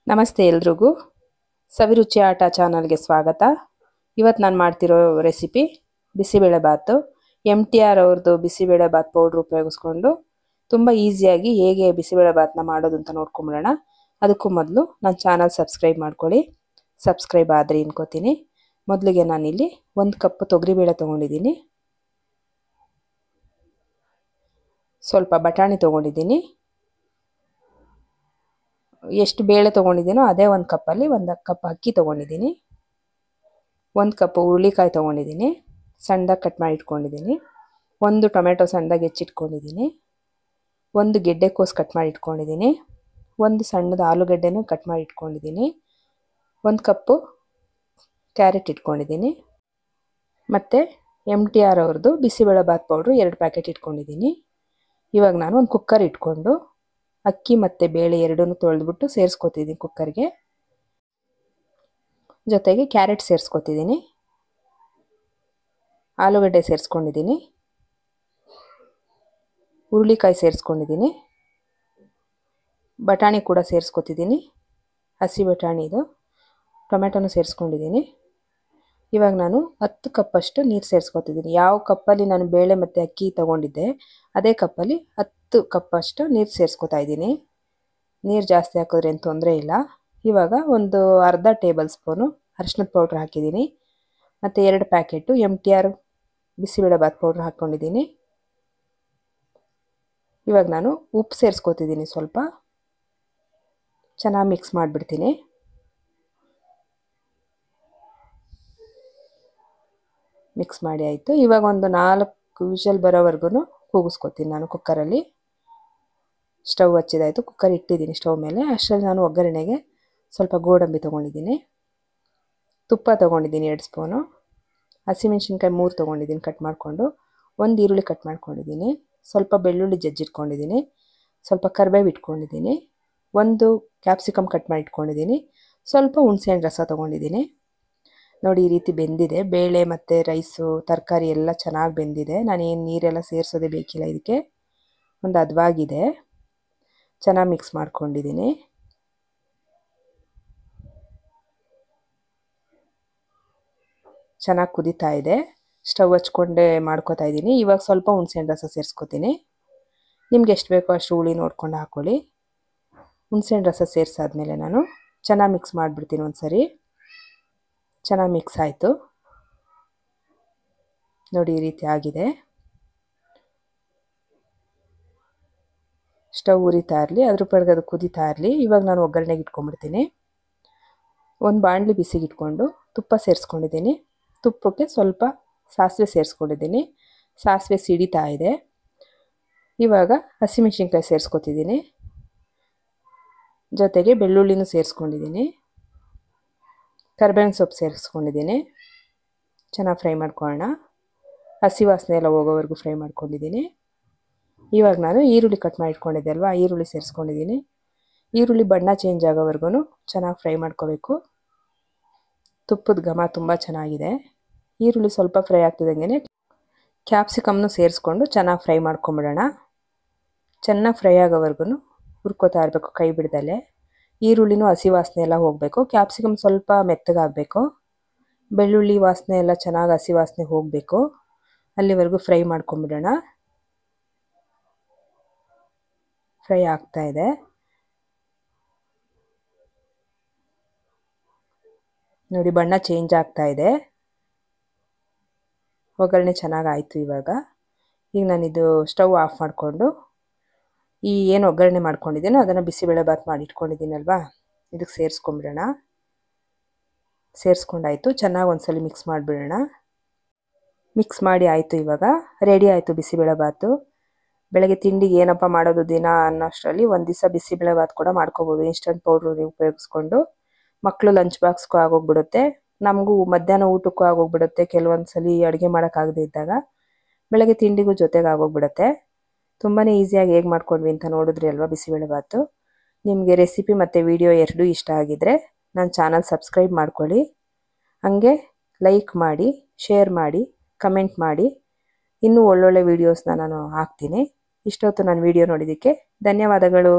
ನಮಸ್ತೆ ಎಲ್ರಿಗೂ ಸವಿರುಚಿ ಆಟ ಚಾನಲ್ಗೆ ಸ್ವಾಗತ. ಇವತ್ತು ನಾನು ಮಾಡ್ತಿರೋ ರೆಸಿಪಿ ಬಿಸಿಬೇಳೆ ಬಾತು. MTR ಅವ್ರದ್ದು ಬಿಸಿಬೇಳೆ ಬಾತ್ ಪೌಡ್ರ್ ಉಪಯೋಗಿಸ್ಕೊಂಡು ತುಂಬ ಈಸಿಯಾಗಿ ಹೇಗೆ ಬಿಸಿಬೇಳೆ ಬಾತನ್ನ ಮಾಡೋದು ಅಂತ ನೋಡ್ಕೊಂಬಿಡೋಣ. ಅದಕ್ಕೂ ಮೊದಲು ನನ್ನ ಚಾನಲ್ ಸಬ್ಸ್ಕ್ರೈಬ್ ಮಾಡ್ಕೊಳ್ಳಿ. ಸಬ್ಸ್ಕ್ರೈಬ್ ಆದರೆ ಅನ್ಕೋತೀನಿ. ಮೊದಲಿಗೆ ನಾನಿಲ್ಲಿ 1 ಕಪ್ ತೊಗರಿಬೇಳೆ ತೊಗೊಂಡಿದ್ದೀನಿ, ಸ್ವಲ್ಪ ಬಟಾಣಿ ತೊಗೊಂಡಿದ್ದೀನಿ. ಎಷ್ಟು ಬೇಳೆ ತೊಗೊಂಡಿದ್ದೀನೋ ಅದೇ 1 ಕಪ್ಪಲ್ಲಿ 1 ಕಪ್ ಅಕ್ಕಿ ತೊಗೊಂಡಿದ್ದೀನಿ. 1 ಕಪ್ ಹುರುಳಿಕಾಯಿ ತೊಗೊಂಡಿದ್ದೀನಿ, ಸಣ್ಣದಾಗಿ ಕಟ್ ಮಾಡಿ ಇಟ್ಕೊಂಡಿದ್ದೀನಿ. 1 ಟೊಮೆಟೊ ಸಣ್ಣದಾಗಿ ಹೆಚ್ಚಿಟ್ಕೊಂಡಿದ್ದೀನಿ. 1 ಗೆಡ್ಡೆಕೋಸು ಕಟ್ ಮಾಡಿ ಇಟ್ಕೊಂಡಿದ್ದೀನಿ. 1 ಸಣ್ಣದ ಆಲೂಗಡ್ಡೆನೂ ಕಟ್ ಮಾಡಿ ಇಟ್ಕೊಂಡಿದ್ದೀನಿ. 1 ಕಪ್ಪು ಕ್ಯಾರೆಟ್ ಇಟ್ಕೊಂಡಿದ್ದೀನಿ. ಮತ್ತು MTR ಅವ್ರದ್ದು ಬಿಸಿಬೇಳೆ ಬಾತ್ ಪೌಡ್ರು 2 ಪ್ಯಾಕೆಟ್ ಇಟ್ಕೊಂಡಿದ್ದೀನಿ. ಇವಾಗ ನಾನು ಒಂದು ಕುಕ್ಕರ್ ಇಟ್ಕೊಂಡು ಅಕ್ಕಿ ಮತ್ತು ಬೇಳೆ ಎರಡನ್ನೂ ತೊಳೆದ್ಬಿಟ್ಟು ಸೇರಿಸ್ಕೊತಿದ್ದೀನಿ ಕುಕ್ಕರ್ಗೆ. ಜೊತೆಗೆ ಕ್ಯಾರೆಟ್ ಸೇರಿಸ್ಕೊತಿದ್ದೀನಿ, ಆಲೂಗಡ್ಡೆ ಸೇರಿಸ್ಕೊಂಡಿದ್ದೀನಿ, ಹುರುಳಿಕಾಯಿ ಸೇರಿಸ್ಕೊಂಡಿದ್ದೀನಿ, ಬಟಾಣಿ ಕೂಡ ಸೇರಿಸ್ಕೊತಿದ್ದೀನಿ, ಹಸಿ ಬಟಾಣಿ ಇದು, ಟೊಮೆಟೊನೂ ಸೇರಿಸ್ಕೊಂಡಿದ್ದೀನಿ. ಇವಾಗ ನಾನು 10 ಕಪ್ಪಷ್ಟು ನೀರು ಸೇರಿಸ್ಕೊತಿದ್ದೀನಿ. ಯಾವ ಕಪ್ಪಲ್ಲಿ ನಾನು ಬೇಳೆ ಮತ್ತು ಅಕ್ಕಿ ತೊಗೊಂಡಿದ್ದೆ ಅದೇ ಕಪ್ಪಲ್ಲಿ 10 ಕಪ್ಪಷ್ಟು ನೀರು ಸೇರಿಸ್ಕೊತಾ ಇದ್ದೀನಿ. ನೀರು ಜಾಸ್ತಿ ಹಾಕಿದ್ರೆ ಏನು ತೊಂದರೆ ಇಲ್ಲ. ಇವಾಗ ಒಂದು ಅರ್ಧ ಟೇಬಲ್ ಸ್ಪೂನು ಅರಿಶಿನದ ಪೌಡ್ರ್ ಹಾಕಿದ್ದೀನಿ. ಮತ್ತು 2 packet MTR bisibele bath powder ಹಾಕ್ಕೊಂಡಿದ್ದೀನಿ. ಇವಾಗ ನಾನು ಉಪ್ಪು ಸೇರಿಸ್ಕೊತಿದ್ದೀನಿ. ಸ್ವಲ್ಪ ಚೆನ್ನಾಗಿ ಮಿಕ್ಸ್ ಮಾಡಿಬಿಡ್ತೀನಿ. ಮಿಕ್ಸ್ ಮಾಡಿ ಆಯಿತು. ಇವಾಗ ಒಂದು 4 ವಿಷಲ್ ಬರೋವರೆಗೂ ಕೂಗಿಸ್ಕೊತೀನಿ ನಾನು ಕುಕ್ಕರಲ್ಲಿ. ಸ್ಟವ್ ಹಚ್ಚಿದಾಯಿತು, ಕುಕ್ಕರ್ ಇಟ್ಟಿದ್ದೀನಿ ಸ್ಟವ್ ಮೇಲೆ. ಅಷ್ಟರಲ್ಲಿ ನಾನು ಒಗ್ಗರಣೆಗೆ ಸ್ವಲ್ಪ ಗೋಡಂಬಿ ತೊಗೊಂಡಿದ್ದೀನಿ, ತುಪ್ಪ ತೊಗೊಂಡಿದ್ದೀನಿ 2 ಸ್ಪೂನು, ಹಸಿಮೆಣ್ಸಿನ್ಕಾಯಿ 3 ತೊಗೊಂಡಿದ್ದೀನಿ ಕಟ್ ಮಾಡಿಕೊಂಡು, 1 ಈರುಳ್ಳಿ ಕಟ್ ಮಾಡ್ಕೊಂಡಿದ್ದೀನಿ, ಸ್ವಲ್ಪ ಬೆಳ್ಳುಳ್ಳಿ ಜಜ್ಜಿಟ್ಕೊಂಡಿದ್ದೀನಿ, ಸ್ವಲ್ಪ ಕರಿಬೇವು ಇಟ್ಕೊಂಡಿದ್ದೀನಿ, 1 ಕ್ಯಾಪ್ಸಿಕಮ್ ಕಟ್ ಮಾಡಿ ಇಟ್ಕೊಂಡಿದ್ದೀನಿ, ಸ್ವಲ್ಪ ಹುಣಸೆಹಣ್ಣು ರಸ ತೊಗೊಂಡಿದ್ದೀನಿ. ನೋಡಿ, ಈ ರೀತಿ ಬೆಂದಿದೆ. ಬೇಳೆ ಮತ್ತು ರೈಸು ತರಕಾರಿ ಎಲ್ಲ ಚೆನ್ನಾಗಿ ಬೆಂದಿದೆ. ನಾನೇನು ನೀರೆಲ್ಲ ಸೇರಿಸೋದೇ ಬೇಕಿಲ್ಲ ಇದಕ್ಕೆ. ಒಂದು ಹದವಾಗಿದೆ. ಚೆನ್ನಾಗಿ ಮಿಕ್ಸ್ ಮಾಡ್ಕೊಂಡಿದ್ದೀನಿ. ಚೆನ್ನಾಗಿ ಕುದೀತಾ ಇದೆ. ಸ್ಟವ್ ಹಚ್ಕೊಂಡೇ ಮಾಡ್ಕೋತಾ ಇದ್ದೀನಿ. ಇವಾಗ ಸ್ವಲ್ಪ ಹುಣಸೆಹಣ್ಣು ರಸ ಸೇರಿಸ್ಕೊತೀನಿ. ನಿಮ್ಗೆ ಎಷ್ಟು ಬೇಕೋ ಅಷ್ಟು ಹುಳಿ ನೋಡ್ಕೊಂಡು ಹಾಕ್ಕೊಳ್ಳಿ. ಹುಣಸೆಹಣ್ಣು ರಸ ಸೇರಿಸಾದ್ಮೇಲೆ ನಾನು ಚೆನ್ನಾಗಿ ಮಿಕ್ಸ್ ಮಾಡಿಬಿಡ್ತೀನಿ ಒಂದು ಸರಿ. ಚೆನ್ನಾಗಿ ಮಿಕ್ಸ್ ಆಯಿತು. ನೋಡಿ, ಈ ರೀತಿ ಆಗಿದೆ. ಸ್ಟವ್ ಉರಿತಾ ಇರಲಿ, ಅದ್ರ ಪಡೆಗೆ ಅದು ಕುದೀತಾ ಇರಲಿ. ಇವಾಗ ನಾನು ಒಗ್ಗರಣೆಗೆ ಇಟ್ಕೊಂಡ್ಬಿಡ್ತೀನಿ. ಒಂದು ಬಾಣಲಿ ಬಿಸಿಗೆ ಇಟ್ಕೊಂಡು ತುಪ್ಪ ಸೇರಿಸ್ಕೊಂಡಿದ್ದೀನಿ. ತುಪ್ಪಕ್ಕೆ ಸ್ವಲ್ಪ ಸಾಸಿವೆ ಸೇರಿಸ್ಕೊಂಡಿದ್ದೀನಿ. ಸಾಸಿವೆ ಸಿಡಿತಾ ಇದೆ. ಇವಾಗ ಹಸಿಮೆಣ್ಸಿನ್ಕಾಯಿ ಸೇರಿಸ್ಕೊತಿದ್ದೀನಿ, ಜೊತೆಗೆ ಬೆಳ್ಳುಳ್ಳಿನೂ ಸೇರಿಸ್ಕೊಂಡಿದ್ದೀನಿ, ಕರಿಬೇವಿನ ಸೊಪ್ಪು ಸೇರಿಸ್ಕೊಂಡಿದ್ದೀನಿ. ಚೆನ್ನಾಗಿ ಫ್ರೈ ಮಾಡ್ಕೊಳ್ಳೋಣ. ಹಸಿ ವಾಸನೆ ಎಲ್ಲ ಹೋಗೋವರೆಗೂ ಫ್ರೈ ಮಾಡ್ಕೊಂಡಿದ್ದೀನಿ. ಇವಾಗ ನಾನು ಈರುಳ್ಳಿ ಕಟ್ ಮಾಡಿ ಇಟ್ಕೊಂಡಿದ್ದೆ ಅಲ್ವಾ, ಈರುಳ್ಳಿ ಸೇರಿಸ್ಕೊಂಡಿದ್ದೀನಿ. ಈರುಳ್ಳಿ ಬಣ್ಣ ಚೇಂಜ್ ಆಗೋವರೆಗೂ ಚೆನ್ನಾಗಿ ಫ್ರೈ ಮಾಡ್ಕೋಬೇಕು. ತುಪ್ಪದ ಘಮ ತುಂಬ ಚೆನ್ನಾಗಿದೆ. ಈರುಳ್ಳಿ ಸ್ವಲ್ಪ ಫ್ರೈ ಆಗ್ತಿದ್ದಂಗೆ ಕ್ಯಾಪ್ಸಿಕಮ್ನು ಸೇರಿಸ್ಕೊಂಡು ಚೆನ್ನಾಗಿ ಫ್ರೈ ಮಾಡ್ಕೊಂಬಿಡೋಣ. ಚೆನ್ನಾಗಿ ಫ್ರೈ ಆಗೋವರೆಗೂ ಹುರ್ಕೋತಾ ಇರಬೇಕು ಕೈ ಬಿಡ್ದಲೆ. ಈರುಳ್ಳಿನೂ ಹಸಿ ವಾಸನೆ ಎಲ್ಲ ಹೋಗಬೇಕು. ಕ್ಯಾಪ್ಸಿಕಮ್ ಸ್ವಲ್ಪ ಮೆತ್ತಗಾಗಬೇಕು. ಬೆಳ್ಳುಳ್ಳಿ ವಾಸನೆ ಎಲ್ಲ ಚೆನ್ನಾಗಿ ಹಸಿ ವಾಸನೆ ಹೋಗಬೇಕು. ಅಲ್ಲಿವರೆಗೂ ಫ್ರೈ ಮಾಡ್ಕೊಂಬಿಡೋಣ. ಫ್ರೈ ಆಗ್ತಾ ಇದೆ. ನೋಡಿ, ಬಣ್ಣ ಚೇಂಜ್ ಆಗ್ತಾ ಇದೆ. ಒಗ್ಗರಣೆ ಚೆನ್ನಾಗಿ ಆಯಿತು. ಈಗ ನಾನಿದು ಸ್ಟವ್ ಆಫ್ ಮಾಡಿಕೊಂಡು ಈ ಏನು ಒಗ್ಗರಣೆ ಮಾಡ್ಕೊಂಡಿದ್ದೀನೋ ಅದನ್ನು ಬಿಸಿಬೇಳೆ ಬಾತ್ ಮಾಡಿ ಇಟ್ಕೊಂಡಿದ್ದೀನಲ್ವಾ, ಇದಕ್ಕೆ ಸೇರಿಸ್ಕೊಂಬಿಡೋಣ. ಸೇರಿಸ್ಕೊಂಡಾಯಿತು. ಚೆನ್ನಾಗಿ ಒಂದ್ಸಲ ಮಿಕ್ಸ್ ಮಾಡಿಬಿಡೋಣ. ಮಿಕ್ಸ್ ಮಾಡಿ ಆಯಿತು. ಇವಾಗ ರೆಡಿ ಆಯಿತು ಬಿಸಿಬೇಳೆ ಬಾತು. ಬೆಳಗ್ಗೆ ತಿಂಡಿಗೆ ಏನಪ್ಪ ಮಾಡೋದು ದಿನ ಅನ್ನೋಷ್ಟರಲ್ಲಿ ಒಂದು ದಿವಸ ಬಿಸಿಬೇಳೆ ಬಾತ್ ಕೂಡ ಮಾಡ್ಕೋಬೋದು ಇನ್ಸ್ಟಂಟ್ ಪೌಡ್ರ್ ಉಪಯೋಗಿಸ್ಕೊಂಡು. ಮಕ್ಕಳು ಲಂಚ್ ಬಾಕ್ಸ್ಗೂ ಆಗೋಗ್ಬಿಡುತ್ತೆ, ನಮಗೂ ಮಧ್ಯಾಹ್ನ ಊಟಕ್ಕೂ ಆಗೋಗ್ಬಿಡುತ್ತೆ. ಕೆಲವೊಂದು ಸಲ ಅಡುಗೆ ಮಾಡೋಕ್ಕಾಗದೇ ಇದ್ದಾಗ ಬೆಳಗ್ಗೆ ತಿಂಡಿಗೂ ಜೊತೆಗೆ ಆಗೋಗ್ಬಿಡುತ್ತೆ. ತುಂಬಾ ಈಸಿಯಾಗಿ ಹೇಗೆ ಮಾಡ್ಕೊಂಡ್ವಿ ಅಂತ ನೋಡಿದ್ರಿ ಅಲ್ವಾ ಬಿಸಿಬೇಳೆ ಬಾತು. ನಿಮಗೆ ರೆಸಿಪಿ ಮತ್ತು ವಿಡಿಯೋ ಎರಡೂ ಇಷ್ಟ ಆಗಿದ್ದರೆ ನನ್ನ ಚಾನಲ್ ಸಬ್ಸ್ಕ್ರೈಬ್ ಮಾಡ್ಕೊಳ್ಳಿ. ಹಾಗೆ ಲೈಕ್ ಮಾಡಿ, ಶೇರ್ ಮಾಡಿ, ಕಮೆಂಟ್ ಮಾಡಿ. ಇನ್ನೂ ಒಳ್ಳೊಳ್ಳೆ ವೀಡಿಯೋಸ್ನ ನಾನು ಹಾಕ್ತೀನಿ. ಇಷ್ಟೊತ್ತು ನಾನು ವಿಡಿಯೋ ನೋಡಿದ್ದಕ್ಕೆ ಧನ್ಯವಾದಗಳು.